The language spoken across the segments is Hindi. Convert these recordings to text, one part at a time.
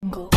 Go.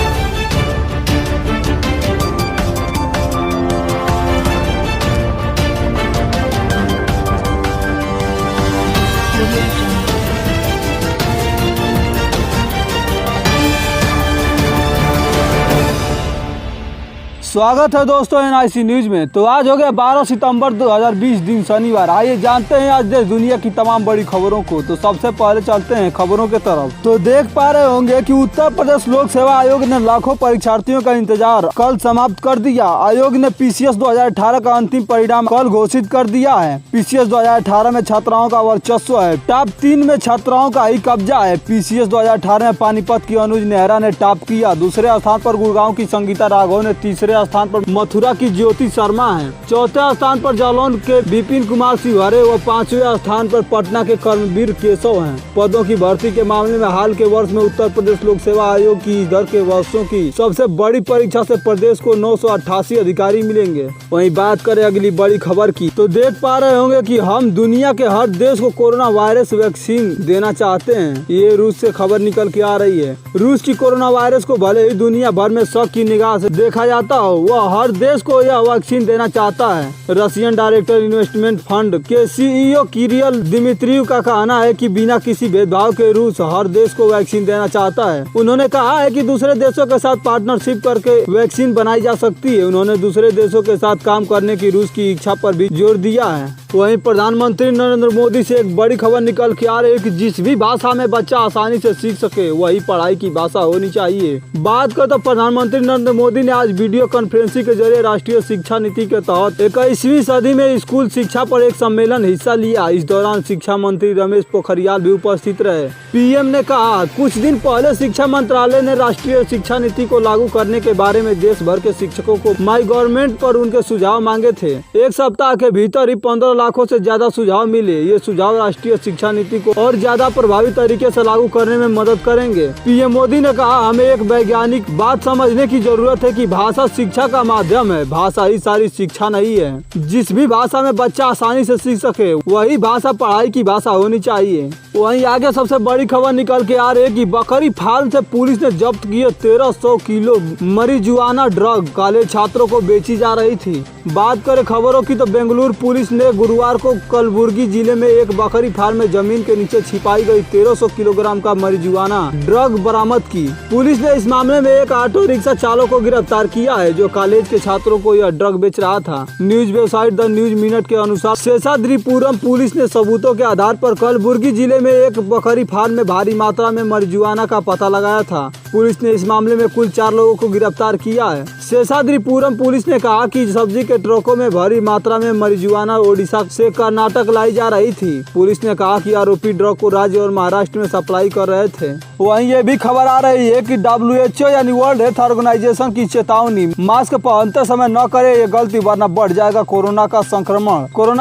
स्वागत है दोस्तों एनआईसी न्यूज में। तो आज हो गया 12 सितंबर 2020 दिन शनिवार। आइए जानते हैं आज देश दुनिया की तमाम बड़ी खबरों को। तो सबसे पहले चलते हैं खबरों के तरफ। तो देख पा रहे होंगे कि उत्तर प्रदेश लोक सेवा आयोग ने लाखों परीक्षार्थियों का इंतजार कल समाप्त कर दिया। आयोग ने पीसीएस 2018 का अंतिम परिणाम कल घोषित कर दिया है। पीसीएस 2018 में छात्राओं का वर्चस्व है। टॉप 3 में छात्राओं का ही कब्जा है। पीसीएस 2018 में पानीपत की अनुज नेहरा ने टॉप किया। दूसरे स्थान पर गुड़गांव की संगीता राघव ने, तीसरे स्थान पर मथुरा की ज्योति शर्मा है, चौथे स्थान पर जालौन के विपिन कुमार शिवहरे व 5वें स्थान पर पटना के कर्मवीर केशव हैं। पदों की भर्ती के मामले में हाल के वर्ष में उत्तर प्रदेश लोक सेवा आयोग की इधर के वर्षों की सबसे बड़ी परीक्षा से प्रदेश को 988 अधिकारी मिलेंगे। वहीं बात करें अगली बड़ी खबर की, तो देख पा रहे होंगे कि हम दुनिया के हर देश को कोरोना वायरस वैक्सीन देना चाहते हैं। ये रूस से खबर निकल के आ रही है। रूस की कोरोना वायरस को भले ही दुनिया भर में शक की निगाह से देखा जाता हो, वह हर देश को यह वैक्सीन देना चाहता है। रशियन डायरेक्टर इन्वेस्टमेंट फंड के सीईओ किरिल दिमित्रिव का कहना है कि बिना किसी भेदभाव के रूस हर देश को वैक्सीन देना चाहता है। उन्होंने कहा है कि दूसरे देशों के साथ पार्टनरशिप करके वैक्सीन बनाई जा सकती है। उन्होंने दूसरे देशों के साथ काम करने की रूस की इच्छा पर भी जोर दिया है। वहीं प्रधानमंत्री नरेंद्र मोदी से एक बड़ी खबर निकल के आ रही है कि जिस भी भाषा में बच्चा आसानी से सीख सके वही पढ़ाई की भाषा होनी चाहिए। बात करें तो प्रधानमंत्री नरेंद्र मोदी ने आज वीडियो कॉन्फ्रेंसिंग के जरिए राष्ट्रीय शिक्षा नीति के तहत 21वीं सदी में स्कूल शिक्षा पर एक सम्मेलन हिस्सा लिया। इस दौरान शिक्षा मंत्री रमेश पोखरियाल भी उपस्थित रहे। पीएम ने कहा, कुछ दिन पहले शिक्षा मंत्रालय ने राष्ट्रीय शिक्षा नीति को लागू करने के बारे में देश भर के शिक्षकों को माई गवर्नमेंट पर उनके सुझाव मांगे थे। एक सप्ताह के भीतर ही 15 लाखों से ज्यादा सुझाव मिले। ये सुझाव राष्ट्रीय शिक्षा नीति को और ज्यादा प्रभावी तरीके से लागू करने में मदद करेंगे। पीएम मोदी ने कहा, हमें एक वैज्ञानिक बात समझने की जरूरत है कि भाषा शिक्षा का माध्यम है, भाषा ही सारी शिक्षा नहीं है। जिस भी भाषा में बच्चा आसानी से सीख सके वही भाषा पढ़ाई की भाषा होनी चाहिए। वहीं आगे सबसे बड़ी खबर निकल के आ रही है कि बकरी फार्म से पुलिस ने जब्त किए 1300 किलो marijuana ड्रग कॉलेज छात्रों को बेची जा रही थी। बात करें खबरों की तो बेंगलुरु पुलिस ने गुरुवार को कलबुर्गी जिले में एक बकरी फार्म में जमीन के नीचे छिपाई गई 1300 किलोग्राम का marijuana ड्रग बरामद की। पुलिस ने इस मामले में एक ऑटो रिक्शा चालक को गिरफ्तार किया है जो कॉलेज के छात्रों को यह ड्रग बेच रहा था। News website the news minute के अनुसार शेषाद्रीपुरम पुलिस ने सबूतों के आधार पर कलबुर्गी जिले में एक बकरी फार्म में भारी मात्रा में marijuana का पता लगाया था। पुलिस ने इस मामले में कुल 4 लोगों को गिरफ्तार किया है। शेषाद्रीपुरम पुलिस ने कहा कि सब्जी के ट्रकों में भारी मात्रा में marijuana ओडिशा से कर्नाटक लाई जा रही थी। पुलिस ने कहा कि आरोपी ड्रग को राज्य और महाराष्ट्र में सप्लाई कर रहे थे। वहीं ये भी खबर आ रही है कि WHO यानी वर्ल्ड हेल्थ ऑर्गेनाइजेशन की चेतावनी, मास्क पहनते समय न करे ये गलती वरना बढ़ जाएगा कोरोना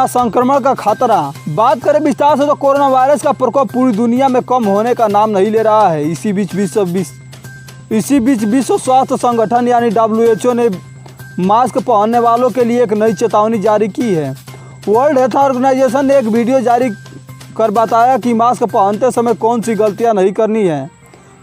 संक्रमण का खतरा। बात करें विस्तार से तो कोरोना वायरस का प्रकोप पूरी दुनिया में कम होने का नाम नहीं ले रहा है। इसी बीच विश्व स्वास्थ्य संगठन यानी WHO ने मास्क पहनने वालों के लिए एक नई चेतावनी जारी की है। वर्ल्ड हेल्थ ऑर्गेनाइजेशन ने एक वीडियो जारी कर बताया कि मास्क पहनते समय कौन सी गलतियां नहीं करनी है।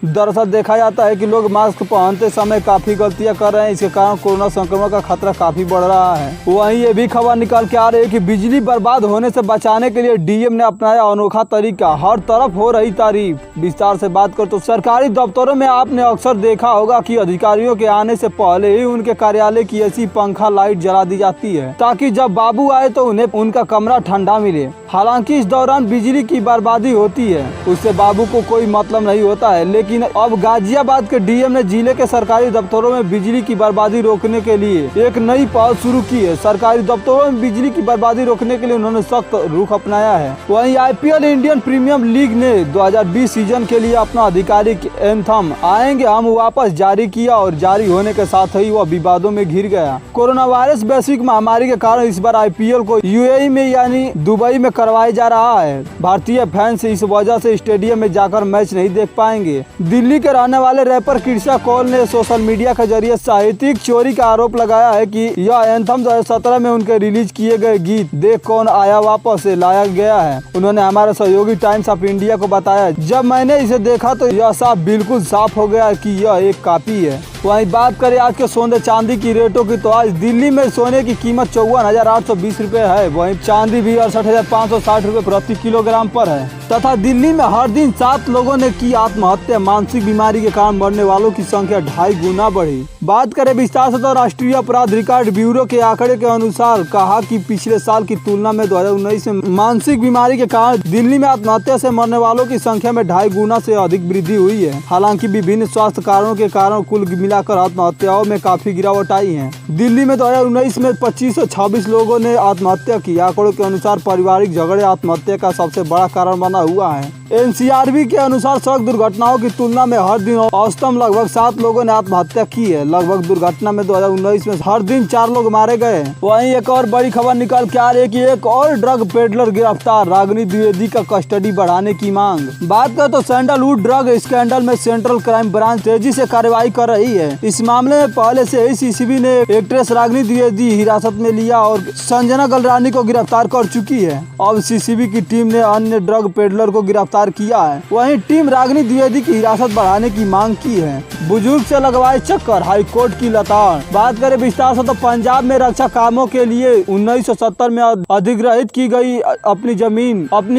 दरअसल देखा जाता है कि लोग मास्क पहनते समय काफ़ी गलतियां कर रहे हैं। इसके कारण कोरोना संक्रमण का खतरा काफ़ी बढ़ रहा है। वहीं ये भी खबर निकल के आ रही है कि बिजली बर्बाद होने से बचाने के लिए डीएम ने अपनाया अनोखा तरीका, हर तरफ हो रही तारीफ। विस्तार से बात कर तो सरकारी दफ्तरों में आपने अक्सर देखा होगा कि अधिकारियों के आने से पहले ही उनके कार्यालय की ऐसी पंखा लाइट जला दी जाती है ताकि जब बाबू आए तो उन्हें उनका कमरा ठंडा मिले। हालांकि इस दौरान बिजली की बर्बादी होती है, उससे बाबू को कोई मतलब नहीं होता है। लेकिन अब गाजियाबाद के डीएम ने जिले के सरकारी दफ्तरों में बिजली की बर्बादी रोकने के लिए एक नई पहल शुरू की है। सरकारी दफ्तरों में बिजली की बर्बादी रोकने के लिए उन्होंने सख्त रुख अपनाया है। वहीं आईपीएल इंडियन प्रीमियर लीग ने 2020 सीजन के लिए अपना आधिकारिक एंथम आएंगे हम वापस जारी किया और जारी होने के साथ ही वह विवादों में घिर गया। कोरोना वायरस वैश्विक महामारी के कारण इस बार आईपीएल को यूएई में यानी दुबई में करवाया जा रहा है। भारतीय फैंस इस वजह से स्टेडियम में जाकर मैच नहीं देख पाएंगे। दिल्ली के रहने वाले रैपर किरसा कौल ने सोशल मीडिया के जरिए साहित्यिक चोरी का आरोप लगाया है कि यह एंथम 2017 में उनके रिलीज किए गए गीत देख कौन आया वापस से लाया गया है। उन्होंने हमारे सहयोगी टाइम्स ऑफ इंडिया को बताया, जब मैंने इसे देखा तो यह बिल्कुल साफ हो गया कि यह एक कॉपी है। वहीं बात करें आज के सोने चांदी की रेटों की, तो आज दिल्ली में सोने की कीमत 54,820 रुपए है। वहीं चांदी भी 68,560 रुपए प्रति किलोग्राम पर है। तथा दिल्ली में हर दिन 7 लोगों ने की आत्महत्या। मानसिक बीमारी के कारण मरने वालों की संख्या 2.5 गुना बढ़ी। बात करें विस्तार से तो राष्ट्रीय अपराध रिकॉर्ड ब्यूरो के आंकड़े के अनुसार कहा कि पिछले साल की तुलना में 2019 में मानसिक बीमारी के कारण दिल्ली में आत्महत्या से मरने वालों की संख्या में 2.5 गुना से अधिक वृद्धि हुई है। हालांकि विभिन्न स्वास्थ्य कारणों के कारण कुल मिलाकर आत्महत्याओं में काफी गिरावट आई है। दिल्ली में 2019 में 2526 लोगों ने आत्महत्या की। आंकड़ों के अनुसार पारिवारिक झगड़े आत्महत्या का सबसे बड़ा कारण बना हुआ है। एनसीआरबी के अनुसार सड़क दुर्घटनाओं की तुलना में हर दिन औसतन लगभग 7 लोगों ने आत्महत्या की है। लगभग दुर्घटना में 2019 में हर दिन 4 लोग मारे गए। वहीं एक और बड़ी खबर निकल के आ रही है कि एक और ड्रग पेडलर गिरफ्तार, रागिनी द्विवेदी का कस्टडी बढ़ाने की मांग। बात करें तो सैंडलवुड ड्रग स्कैंडल में सेंट्रल क्राइम ब्रांच तेजी से कार्रवाई कर रही है। इस मामले में पहले से ही सीसीबी ने एक्ट्रेस रागिनी द्विवेदी हिरासत में लिया और संजना गलरानी को गिरफ्तार कर चुकी है। अब सीसीबी की टीम ने अन्य ड्रग पेडलर को गिरफ्तार किया है। वहीं टीम रागिनी द्विवेदी की हिरासत बढ़ाने की मांग की है। बुजुर्ग से लगवाए चक्कर, हाईकोर्ट की लताड़। बात करें विस्तार से तो पंजाब में रक्षा कामों के लिए 1970 में अधिग्रहित की गई अपनी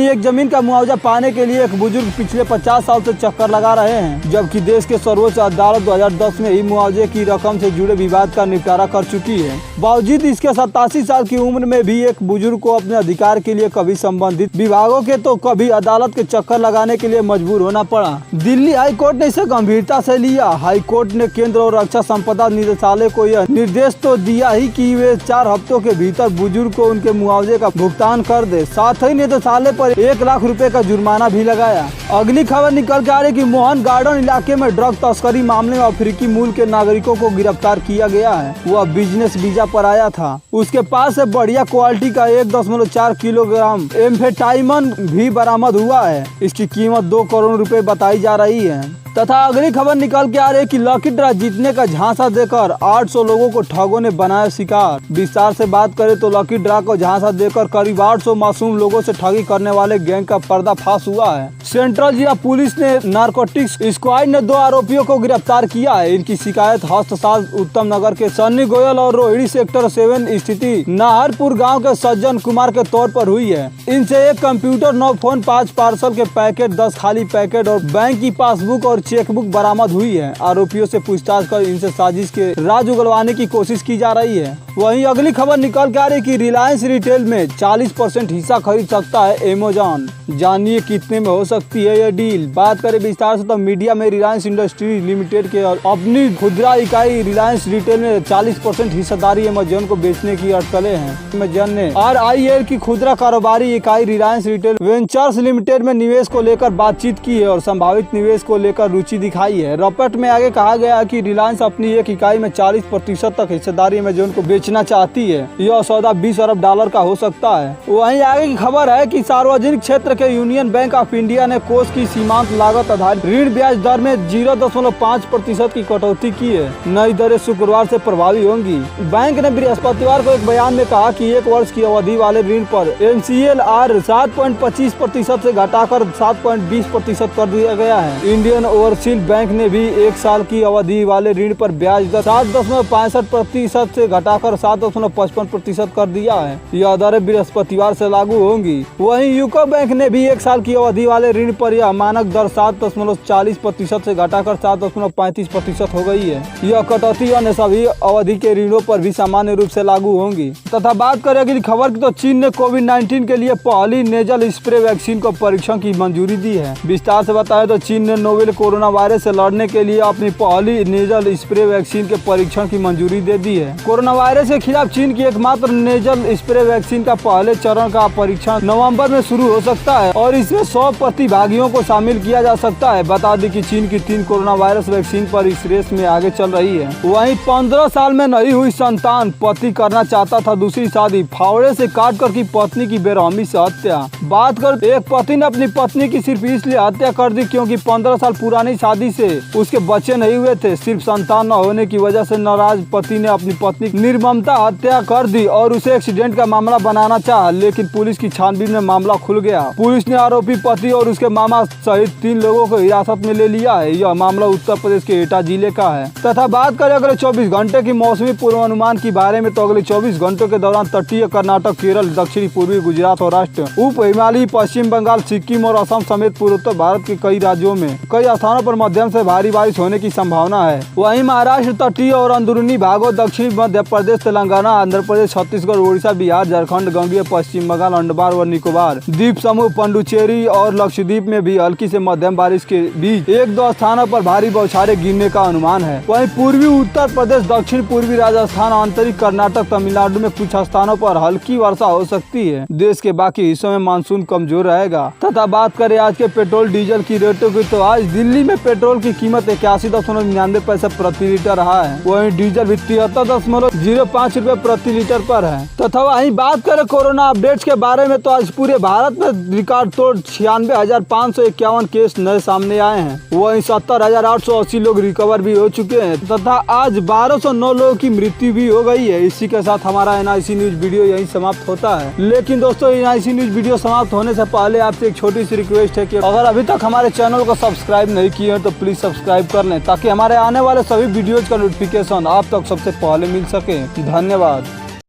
एक जमीन का मुआवजा पाने के लिए एक बुजुर्ग पिछले 50 साल से चक्कर लगा रहे हैं, जबकि देश के सर्वोच्च अदालत 2010 में ही मुआवजे की रकम से जुड़े विवाद का निपटारा कर चुकी है। बावजूद इसके 87 साल की उम्र में भी एक बुजुर्ग को अपने अधिकार के लिए कभी संबंधित विभागों के तो कभी अदालत के चक्कर लगाने के लिए मजबूर होना पड़ा। दिल्ली हाई कोर्ट ने इसे गंभीरता से लिया। हाई कोर्ट ने केंद्र और रक्षा संपदा निदेशालय को यह निर्देश तो दिया ही कि वे 4 हफ्तों के भीतर बुजुर्ग को उनके मुआवजे का भुगतान कर दे। साथ ही निदेशालय पर 1 लाख रुपए का जुर्माना भी लगाया। अगली खबर निकल के आ रही कि मोहन गार्डन इलाके में ड्रग तस्करी मामले में अफ्रीकी मूल के नागरिकों को गिरफ्तार किया गया है। वह बिजनेस वीजा पर आया था। उसके पास से बढ़िया क्वालिटी का 1.4 किलोग्राम एम्फेटाइमन भी बरामद हुआ है। इसकी कीमत 2 करोड़ रुपए बताई जा रही है। तथा अगली खबर निकल के आ रही है कि लकी ड्रा जीतने का झांसा देकर 800 लोगों को ठगों ने बनाया शिकार। विस्तार से बात करें तो लकी ड्रा को झांसा देकर करीब 800 मासूम लोगों से ठगी करने वाले गैंग का पर्दाफाश हुआ है। सेंट्रल जिला पुलिस ने नारकोटिक्स स्क्वाड ने 2 आरोपियों को गिरफ्तार किया है। इनकी शिकायत हस्तसाल उत्तम नगर के सन्नी गोयल और रोहिणी सेक्टर 7 स्थिति नाहरपुर गाँव के सज्जन कुमार के तौर पर हुई है। इनसे 1 कंप्यूटर, 9 फोन, 5 पार्सल के पैकेट, 10 खाली पैकेट और बैंक की पासबुक और चेकबुक बरामद हुई है। आरोपियों से पूछताछ कर इनसे साजिश के राज उगलवाने की कोशिश की जा रही है। वहीं अगली खबर निकल के आ रही कि रिलायंस रिटेल में 40% हिस्सा खरीद सकता है अमेजॉन। जानिए कितने में हो सकती है यह डील। बात करें विस्तार से तो मीडिया में रिलायंस इंडस्ट्रीज लिमिटेड के अपनी खुदरा इकाई रिलायंस रिटेल में 40% हिस्सेदारी अमेजॉन को बेचने की अटकलें हैं। अमेजॉन ने RIL की खुदरा कारोबारी इकाई रिलायंस रिटेल वेंचर्स लिमिटेड में निवेश को लेकर बातचीत की है और संभावित निवेश को लेकर रुचि दिखाई है। रिपोर्ट में आगे कहा गया है कि रिलायंस अपनी एक इकाई में 40% तक हिस्सेदारी अमेजॉन को बेचना चाहती है। यह सौदा $20 अरब का हो सकता है। वहीं आगे की खबर है कि सार्वजनिक क्षेत्र के यूनियन बैंक ऑफ इंडिया ने कोष की सीमांत लागत आधारित ऋण ब्याज दर में 0.5% की कटौती की है। नई दरें शुक्रवार से प्रभावी होंगी। बैंक ने बृहस्पतिवार को एक बयान में कहा कि 1 वर्ष की अवधि वाले ऋण पर MCLR 7.25% से घटाकर 7.20% कर दिया गया है। इंडियन ओवरसीज बैंक ने भी 1 साल की अवधि वाले ऋण पर ब्याज दर 7.65% से घटाकर 7.55% कर दिया है। यह दरें बृहस्पतिवार से लागू होंगी। वहीं यूको बैंक ने भी 1 साल की अवधि वाले ऋण पर यह मानक दर 7.40% से घटाकर 7.35% हो गई है। यह कटौती अन्य सभी अवधि के ऋणों पर भी सामान्य रूप से लागू होंगी। तथा बात करें अगली खबर की तो चीन ने कोविड-19 के लिए पहली नेजल स्प्रे वैक्सीन को परीक्षण की मंजूरी दी है। विस्तार से बताएं तो चीन ने नोवेल कोरोना वायरस से लड़ने के लिए अपनी पहली नेजल स्प्रे वैक्सीन के परीक्षण की मंजूरी दे दी है। कोरोना वायरस के खिलाफ चीन की एकमात्र नेजल स्प्रे वैक्सीन का पहले चरण का परीक्षण नवंबर में शुरू हो सकता है और इसमें 100 प्रतिभागियों को शामिल किया जा सकता है। बता दें कि चीन की 3 कोरोना वायरस वैक्सीन पर इस रेस में आगे चल रही है। वहीं 15 साल में नहीं हुई संतान, पति करना चाहता था दूसरी शादी, फावड़े से काट कर की पत्नी की बेरहमी से हत्या। बात कर एक पति ने अपनी पत्नी की सिर्फ इसलिए हत्या कर दी क्योंकि 15 साल पुरानी पुरानी शादी से उसके बच्चे नहीं हुए थे। सिर्फ संतान न होने की वजह से नाराज पति ने अपनी पत्नी की निर्ममता हत्या कर दी और उसे एक्सीडेंट का मामला बनाना चाहा, लेकिन पुलिस की छानबीन में मामला खुल गया। पुलिस ने आरोपी पति और उसके मामा सहित 3 लोगों को हिरासत में ले लिया है। यह मामला उत्तर प्रदेश के एटा जिले का है। तथा बात करें अगले 24 घंटे की मौसमी पूर्वानुमान के बारे में, तो अगले 24 घंटों के दौरान तटीय कर्नाटक, केरल, दक्षिणी पूर्वी गुजरात, सौराष्ट्र, उप हिमालयी, पश्चिम बंगाल, सिक्किम और असम समेत पूर्वोत्तर भारत के कई राज्यों में कई स्थानों पर मध्यम से भारी बारिश होने की संभावना है। वहीं महाराष्ट्र, तटीय और अंदरूनी भागों, दक्षिणी मध्य प्रदेश, तेलंगाना, आंध्र प्रदेश, छत्तीसगढ़, उड़ीसा, बिहार, झारखंड, गंगेय, पश्चिम बंगाल, अंडमान व निकोबार द्वीप समूह, पुडुचेरी और लक्षद्वीप में भी हल्की से मध्यम बारिश के बीच 1-2 स्थानों पर भारी बौछारें गिरने का अनुमान है। वहीं पूर्वी उत्तर प्रदेश, दक्षिण पूर्वी राजस्थान, आंतरिक कर्नाटक, तमिलनाडु में कुछ स्थानों पर हल्की वर्षा हो सकती है। देश के बाकी हिस्सों में मानसून कमजोर रहेगा। तथा बात करें आज के पेट्रोल डीजल की रेटों की, तो आज दिल्ली में पेट्रोल की कीमत 81.99 पैसे प्रति लीटर रहा है। वहीं डीजल भी 73.05 रुपए प्रति लीटर पर है। तथा वहीं बात करें कोरोना अपडेट्स के बारे में, तो आज पूरे भारत में रिकॉर्ड तोड़ 96,551 केस नए सामने आए हैं। वहीं 70,880 लोग रिकवर भी हो चुके हैं तथा आज 1209 लोगों की मृत्यु भी हो गई है। इसी के साथ हमारा NIC न्यूज वीडियो यही समाप्त होता है। लेकिन दोस्तों, NIC न्यूज वीडियो समाप्त होने से पहले आपसे एक छोटी सी रिक्वेस्ट है कि अगर अभी तक हमारे चैनल को सब्सक्राइब नहीं किए हैं तो प्लीज सब्सक्राइब कर लें, ताकि हमारे आने वाले सभी वीडियोज का नोटिफिकेशन आप तक सबसे पहले मिल सके। धन्यवाद।